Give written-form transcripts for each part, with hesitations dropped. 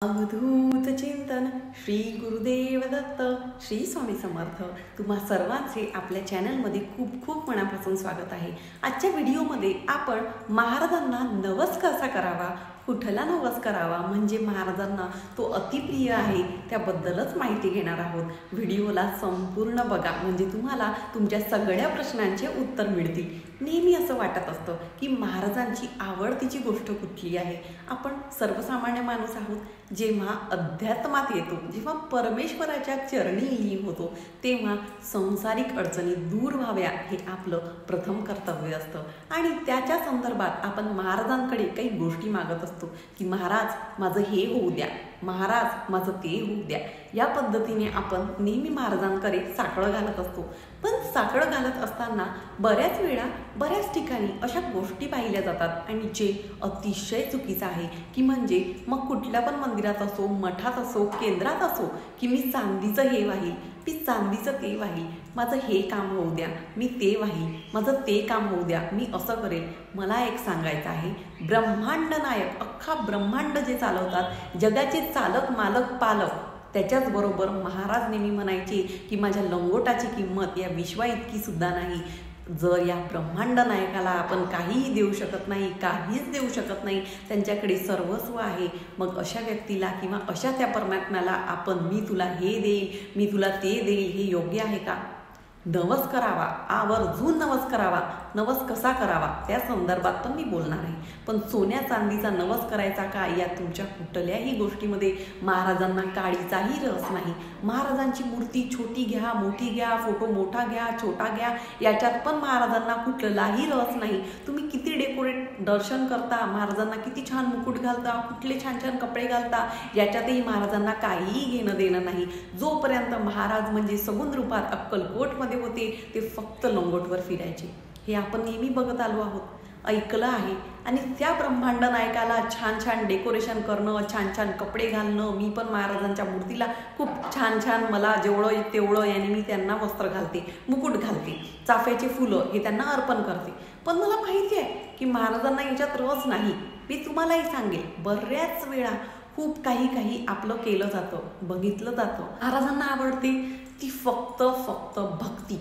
अवधूत चिंतन श्री गुरुदेव दत्त श्री स्वामी समर्थ। तुम्हा सर्वांचे आपल्या चॅनलमध्ये खूप खूप मनापासून स्वागत आहे। आजच्या व्हिडिओमध्ये आपण महाराजांना नवस कसा करावा, कुठला नवस करावा, म्हणजे महाराजांना तो अतिप्रिय आहे त्याबद्दलच माहिती घेणार आहोत। व्हिडिओला संपूर्ण बघा, म्हणजे तुम्हाला तुमच्या सगळ्या प्रश्नांचे उत्तर मिळतील। नेहमी असं वाटत असतं की महाराजांची आवडतीची गोष्ट कुठली आहे। आपण सर्वसामान्य माणूस आहोत। जेव्हा अध्यात्मात येतो, जेव्हा परमेश्वराच्या चरणी लीन होतो, तेव्हा संसारिक अडचणी दूर व्हाव्या हे आपलं प्रथम कर्तव्य असतं। आणि त्याच्या संदर्भात आपण महाराजांकडे काही गोष्टी मागत असतो की महाराज माझं हे होऊ द्या, महाराज माझं ते होऊ द्या। या पद्धतीने आपण नेहमी महाराजांकडे साकडं घालत असतो। पण साकडं घालत असताना बऱ्याच वेळा बऱ्याच ठिकाणी अशा गोष्टी पाहिल्या जातात आणि जे अतिशय चुकीचं आहे की म्हणजे मग कुठल्या पण मंदिरात असो, मठात असो, केंद्रात असो की मी चांदीचं हे वाहील, मी चांदीचं ते वाहील, माझं हे काम होऊ द्या, मी ते वाहील, माझं ते काम होऊ द्या, मी असं करेल। मला एक सांगायचं आहे, ब्रह्मांड नायक, अख्खा ब्रह्मांड जे चालवतात, जगाचे चालक मालक पालक, त्याच्याचबरोबर महाराज नेहमी म्हणायचे की माझ्या लंगोटाची किंमत या विश्वा इतकी सुद्धा नाही। जर या ब्रह्मांड नायकाला आपण काहीही देऊ शकत नाही, काहीच देऊ शकत नाही, त्यांच्याकडे सर्वस्व आहे, मग अशा व्यक्तीला किंवा अशा त्या परमात्म्याला आपण मी तुला हे देईल, मी तुला ते देईल, हे योग्य आहे का? नवस करावा, आवर्जून नवस करावा। नवस कसा करावा त्या संदर्भात पण मी बोलणार आहे। पण सोन्या चांदीचा नवस करायचा का, या तुमच्या कुठल्याही गोष्टीमध्ये महाराजांना काळीचाही रस नाही। महाराजांची मूर्ती छोटी घ्या, मोठी घ्या, फोटो मोठा घ्या, छोटा घ्या, याच्यात पण महाराजांना कुठलाही रस नाही। तुम्ही किती डेकोरेट दर्शन करता, महाराजांना किती छान मुकुट घालता, कुठले छान छान कपडे घालता, याच्यातही महाराजांना काहीही घेणं देणं नाही। जोपर्यंत महाराज म्हणजे सगुण रूपात अक्कलकोटमध्ये होते, ते फक्त लंगोटवर फिरायचे, हे आपण नेहमी बघत आलो आहोत, ऐकलं आहे। आणि त्या ब्रह्मांड नायकाला छान छान डेकोरेशन करणं, छान छान कपडे घालणं, मी पण महाराजांच्या मूर्तीला खूप छान छान, मला जेवढं तेवढं याने मी त्यांना वस्त्र घालते, मुकुट घालते, चाफ्याचे फुलं हे त्यांना अर्पण करते। पण मला माहिती आहे की महाराजांना याच्यात रस नाही। मी तुम्हालाही सांगेल, बऱ्याच वेळा खूप काही आपलं केलं जातं, बघितलं जातं। महाराजांना आवडते ती फक्त भक्ती,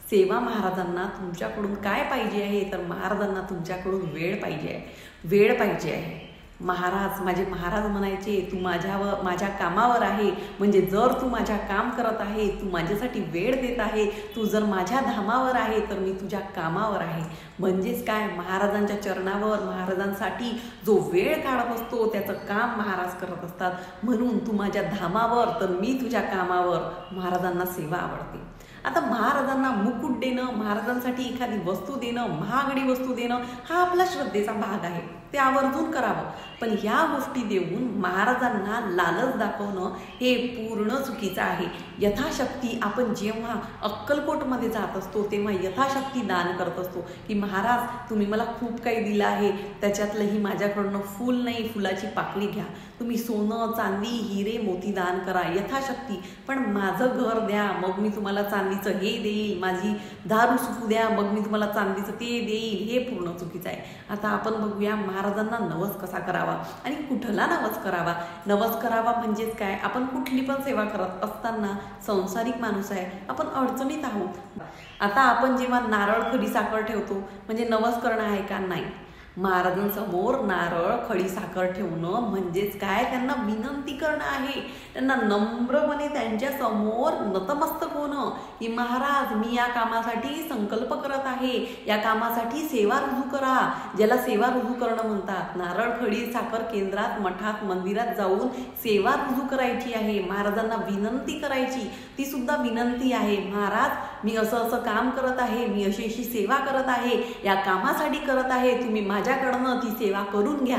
सेवा। महाराजांना तुमच्याकडून काय पाहिजे आहे, तर महाराजांना तुमच्याकडून वेळ पाहिजे आहे, वेळ पाहिजे आहे। महाराज, माझे महाराज म्हणायचे, तू माझ्या कामावर आहे, म्हणजे जर तू माझ्या काम करत आहे, तू माझ्यासाठी वेळ देत आहे, तू जर माझ्या धामावर आहे, तर मी तुझ्या कामावर आहे। म्हणजेच काय, महाराजांच्या चरणावर, महाराजांसाठी जो वेळ काढत असतो त्याचं काम महाराज करत असतात। म्हणून तू माझ्या धामावर, तर मी तुझ्या कामावर। महाराजांना सेवा आवडते। आता महाराजांना मुकुट देणं, महाराजांसाठी एखादी वस्तू देणं, महागडी वस्तू देणं, हा आपला श्रद्धेचा भाग आहे, ते आवर्जून करावं। पण ह्या गोष्टी देऊन महाराजांना लालच दाखवणं हे पूर्ण चुकीचं आहे। यथाशक्ती आपण जेव्हा अक्कलकोटमध्ये जात असतो तेव्हा यथाशक्ती दान करत असतो की महाराज तुम्ही मला खूप काही दिलं आहे, त्याच्यातलंही माझ्याकडनं फूल नाही, फुलाची पाकळी घ्या, तुम्ही सोनं चांदी हिरे मोती दान करा यथाशक्ती, पण माझं घर द्या, मग मी तुम्हाला चांदीचं हे देईल, माझी दारू सुकू द्या, मग मी तुम्हाला चांदीचं ते देईल, हे पूर्ण चुकीचं आहे। आता आपण बघूया महाराजांना नवस कसा करावा आणि कुठला नवस करावा। नवस करावा म्हणजेच काय, आपण कुठली पण सेवा करत असताना संसारिक माणूस आहे, आपण अडचणीत आहोत। आता आपण जेव्हा नारळ खडी साखर ठेवतो, म्हणजे नवस करणं आहे का? नाही। महाराजांसमोर नारळ खडी साखर ठेवणं म्हणजेच काय, त्यांना विनंती करणं आहे, त्यांना नम्रपणे त्यांच्या समोर नतमस्तक होणं की महाराज मी या कामासाठी संकल्प करत आहे, या कामासाठी सेवा रुजू करा। ज्याला सेवा रुजू करणं म्हणतात, नारळ खडी साखर केंद्रात, मठात, मंदिरात जाऊन सेवा रुजू करायची आहे, महाराजांना विनंती करायची, ती सुद्धा विनंती आहे। महाराज मी असं काम करत आहे, मी अशी सेवा करत आहे, या कामासाठी करत आहे, तुम्ही माझ्याकडनं ती सेवा करून घ्या।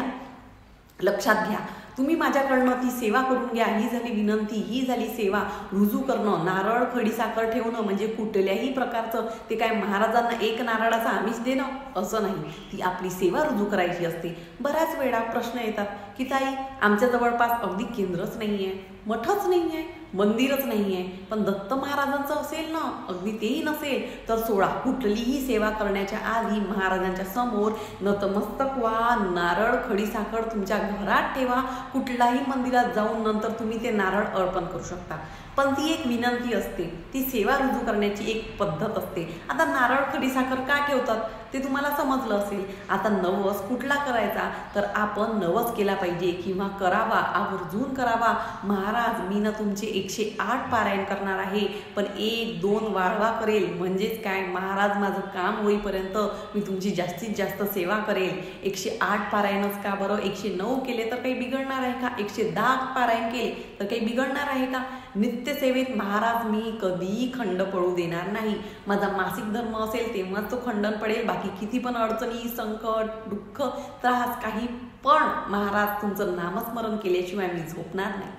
लक्षात घ्या, तुम्ही माझ्याकडनं ती सेवा करून घ्या, ही झाली विनंती, ही झाली सेवा रुजू करणं। नारळ खडी साखर ठेवणं म्हणजे कुठल्याही प्रकारचं ते काय महाराजांना एक नारळाचा आमिष देणं असं नाही, ती आपली सेवा रुजू करायची असते। बऱ्याच वेळा प्रश्न येतात की ताई आमच्या जवळपास अगदी केंद्रच नाही आहे, मठच नाही आहे, मंदिरच नाही आहे, पण दत्त महाराजांचं असेल ना, अगदी तेही नसेल तर सोडा, कुठलीही सेवा करण्याच्या आधी महाराजांच्या समोर नतमस्तक व्हा, नारळ खडीसाखर तुमच्या घरात ठेवा, कुठल्याही मंदिरात जाऊन नंतर तुम्ही ते नारळ अर्पण करू शकता, पण ती एक विनंती असते, ती सेवा रुजू करण्याची एक पद्धत असते. आता नारळ खडीसाखर का ठेवतात ते तुम्हाला समजलं असेल. आता नवस कुठला करायचा, तर आपण नवस केला पाहिजे किंवा करावा, आवर्जून करावा. महाराज मी ना तुमचे 108 पारायण करणार आहे, पण 1-2 वाळवा करेल, म्हणजेच काय, महाराज माझं काम होईपर्यंत मी तुमची जास्तीत जास्त सेवा करेल. 108 पारायणच का बरं, 109 केले तर काही बिघडणार आहे का, 110 पारायण केले तर काही बिघडणार आहे का. नित्यसेवेत महाराज मी कधीही खंड पडू देणार नाही. माझा मासिक धर्म असेल तेव्हाच तो खंडन पडेल, बाकी किती पण अडचणी, संकट, दुःख, त्रास काही पण महाराज तुमचं नामस्मरण केल्याशिवाय मी झोपणार नाही.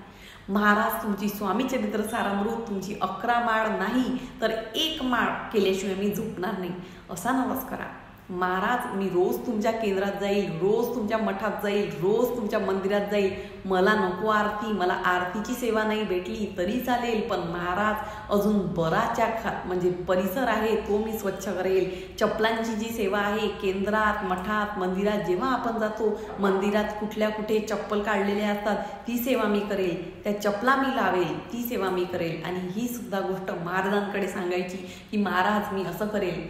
महाराज तुमची स्वामी चरित्र सारामृत तुमची 11 माळ नाही तर 1 माळ केल्याशिवाय मी झोपणार नाही, असा नवस करा. महाराज मी रोज तुमच्या केंद्रात जाईल, रोज तुमच्या मठात जाईल, रोज तुमच्या मंदिरात जाईल, मला नको आरती, मला आरतीची सेवा नाही भेटली तरी चालेल, पण महाराज अजून बराचशा म्हणजे परिसर आहे तो मी स्वच्छ करेल. चपलांची जी सेवा आहे केंद्रात, मठात, मंदिरात, जेव्हा आपण जातो मंदिरात कुठे चप्पल काढलेले असतात ती सेवा मी करेल, त्या चपला मी लावेल, ती सेवा मी करेल. आणि ही सुद्धा गोष्ट महाराजांकडे सांगायची की महाराज मी असं करेल.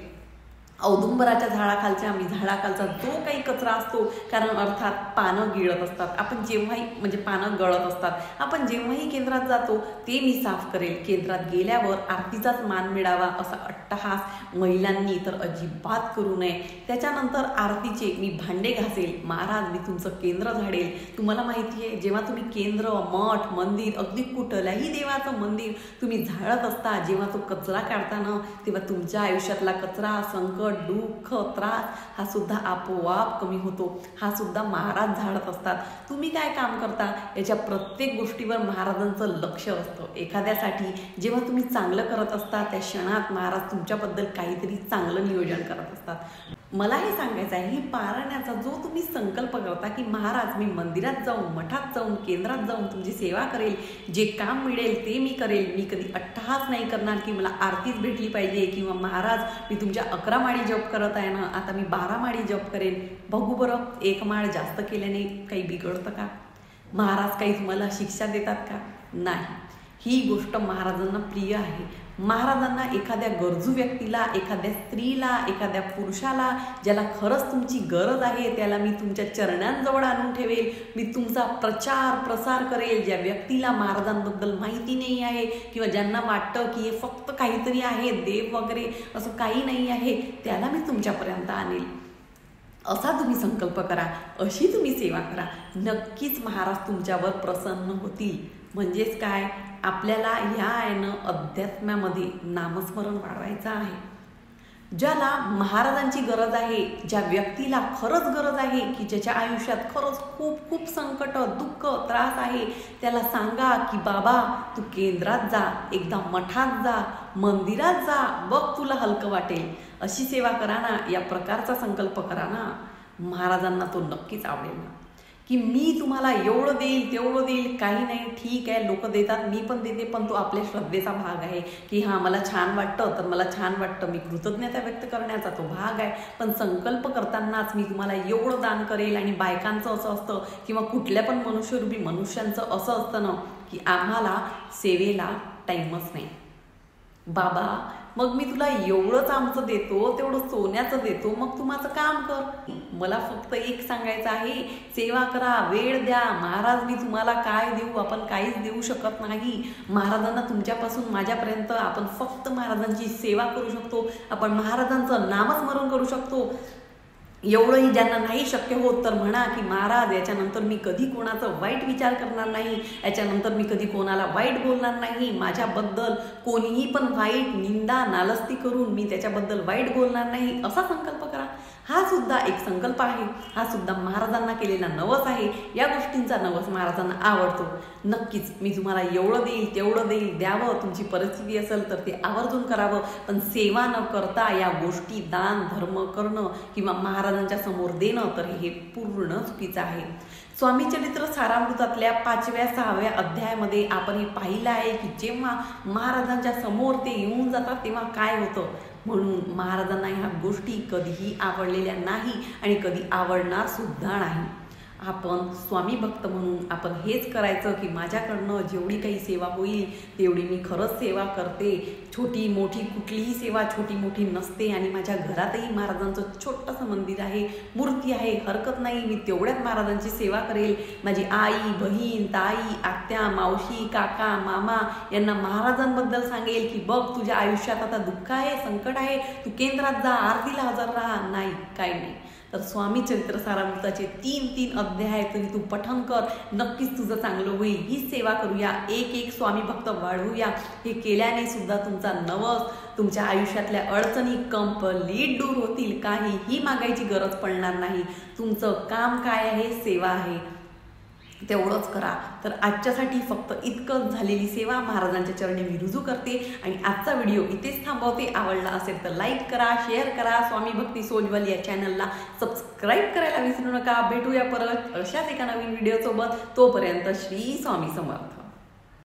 औदुंबराच्या झाडाखालच्या झाडाखालचा जो काही कचरा असतो, कारण अर्थात पानं गिळत असतात, आपण जेव्हाही म्हणजे पानं गळत असतात, आपण जेव्हाही केंद्रात जातो ते मी साफ करेल. केंद्रात गेल्यावर आरतीचाच मान मिळावा असा अट्टहास महिलांनी तर अजिबात करू नये. त्याच्यानंतर आरतीचे मी भांडे घासेल. महाराज मी तुमचं केंद्र झाडेल. तुम्हाला माहिती आहे जेव्हा तुम्ही केंद्र, मठ, मंदिर, अगदी कुठल्याही देवाचं मंदिर तुम्ही झाडत असता, जेव्हा तो कचरा काढताना तेव्हा तुमच्या आयुष्यातला कचरा, संकट, दुःख, त्रास हा सुद्धा आपोआप कमी होतो. हा सुद्धा महाराज झाडत असतात. तुम्ही काय काम करता याच्या प्रत्येक गोष्टीवर महाराजांचं लक्ष असतं. एखाद्यासाठी जेव्हा तुम्ही चांगलं करत असता त्या क्षणात महाराज तुमच्याबद्दल काहीतरी चांगलं नियोजन करत असतात. मला हे सांगायचं आहे, ही पारायणाचा जो तुम्ही संकल्प करता की महाराज मी मंदिरात जाऊन, मठात जाऊन, केंद्रात जाऊन तुमची सेवा करेल, जे काम मिळेल ते मी करेल, मी कधी अट्टहास नाही करणार की मला आरतीच भेटली पाहिजे, किंवा महाराज मी तुमच्या 11 माळी जप करत आहे ना, आता मी 12 माळी जप करेन. बघू बरं 1 माळ जास्त केल्याने काही बिघडतं का, महाराज काही तुम्हाला शिक्षा देतात का, नाही. ही गोष्ट महाराजांना प्रिय आहे. महाराजांना एखाद्या गरजू व्यक्तीला, एखाद्या स्त्रीला, एखाद्या पुरुषाला ज्याला खरंच तुमची गरज आहे त्याला मी तुमच्या चरणांजवळ आणून ठेवेल. मी तुमचा प्रचार प्रसार करेल. ज्या व्यक्तीला महाराजांबद्दल माहिती नाही आहे किंवा ज्यांना वाटतं की हे फक्त काहीतरी आहे, देव वगैरे असं काही नाही आहे, त्याला मी तुमच्यापर्यंत आणेल. असा तुम्ही संकल्प करा, अशी तुम्ही सेवा करा, नक्कीच महाराज तुमच्यावर प्रसन्न होतील. म्हणजेच काय, आपल्याला ह्या अध्यात्मामध्ये नामस्मरण वाढवायचं आहे. ज्याला महाराजांची गरज आहे, ज्या व्यक्तीला खरंच गरज आहे की ज्याच्या आयुष्यात खरंच खूप खूप संकट, दुःख, त्रास आहे, त्याला सांगा की बाबा तू केंद्रात जा, एकदा मठात जा, मंदिरात जा, बघ तुला हलकं वाटेल. अशी सेवा करा ना, या प्रकारचा संकल्प करा ना, महाराजांना तो नक्कीच आवडेल ना. की मी तुम्हाला एवढं देईल तेवढं देईल, काही नाही, ठीक आहे, लोक देतात मी पण देते, पण तो आपल्या श्रद्धेचा भाग आहे की हां मला छान वाटतं तर मला छान वाटतं, मी कृतज्ञता व्यक्त करण्याचा तो भाग आहे. पण संकल्प करतानाच मी तुम्हाला एवढं दान करेल. आणि बायकांचं असं असतं किंवा कुठल्या पण मनुष्यरूपी मनुष्यांचं असं असतं ना की आम्हाला सेवेला टाईमच नाही. बाबा मग मी तुला एवढंच आमचं देतो, तेवढं सोन्याचं देतो, मग तू माझं काम कर. मला फक्त एक सांगायचं आहे, सेवा करा, वेळ द्या. महाराज मी तुम्हाला काय देऊ, आपण काहीच देऊ शकत नाही. महाराजांना तुमच्यापासून माझ्यापर्यंत आपण फक्त महाराजांची सेवा करू शकतो, आपण महाराजांचं नामस्मरण करू शकतो. एवढंही ज्यांना नाही शक्य होत तर म्हणा की महाराज याच्यानंतर मी कधी कोणाचं वाईट विचार करणार नाही, याच्यानंतर मी कधी कोणाला वाईट बोलणार नाही, माझ्याबद्दल कोणीही पण वाईट निंदा नालस्ती करून मी त्याच्याबद्दल वाईट बोलणार नाही, असा संकल्प करा. हा सुद्धा एक संकल्प आहे, हा सुद्धा महाराजांना केलेला नवस आहे. या गोष्टींचा नवस महाराजांना आवडतो. नक्कीच मी तुम्हाला एवढं देईल तेवढं देईल, द्यावं, तुमची परिस्थिती असेल तर ते आवर्जून करावं, पण सेवा न करता या गोष्टी दान धर्म करणं किंवा महाराजांच्या समोर देणं तर हे पूर्ण चुकीचं आहे. स्वामी चरित्र सारामृतातल्या 5व्या-6व्या अध्यायामध्ये आपण हे पाहिलं आहे की जेव्हा महाराजांच्या समोर ते येऊन जातात तेव्हा काय होतं. म्हणून महाराजांना ह्या गोष्टी कधीही आवडलेल्या नाही आणि कधी आवडणार सुद्धा नाही. आपण स्वामी भक्त म्हणून आपण हेच करायचं की माझ्याकडनं जेवढी काही सेवा होईल तेवढी मी खरंच सेवा करते. छोटी मोठी कुठलीही सेवा छोटी मोठी नसते आणि माझ्या घरातही महाराजांचं छोटंसं मंदिर आहे, मूर्ती आहे, हरकत नाही, मी तेवढ्याच महाराजांची सेवा करेल. माझी आई बहीण ताई आत्या मावशी काका मामा यांना महाराजांबद्दल सांगेल की बघ तुझ्या आयुष्यात आता दुःख आहे संकट आहे, तू केंद्रात जा आरतीला हजर राहा. नाही, काय नाही. तर स्वामी चरित्र सारामृताचे 3 अध्याय तरी तू पठन कर, नक्कीच तुझं चांगलं होईल. ही सेवा करूया, एक स्वामी भक्त वाढवूया. हे केल्याने सुद्धा तुमचा नवस तुमच्या आयुष्यातल्या अडचणी कंप्लीट दूर होतील. काहीही मागायची गरज पडणार नाही. तुमचं काम काय आहे, सेवा आहे, तेवढंच करा. तर आजच्यासाठी फक्त इतकंच. झालेली सेवा महाराजांच्या चरणी मी रुजू करते आणि आजचा व्हिडिओ इथेच थांबवते. आवडला असेल तर लाईक करा, शेअर करा, स्वामी भक्ती सोजवल या चॅनलला सबस्क्राईब करायला विसरू नका. भेटूया परत अशाच एका नवीन व्हिडिओसोबत. तोपर्यंत श्री स्वामी समर्थ.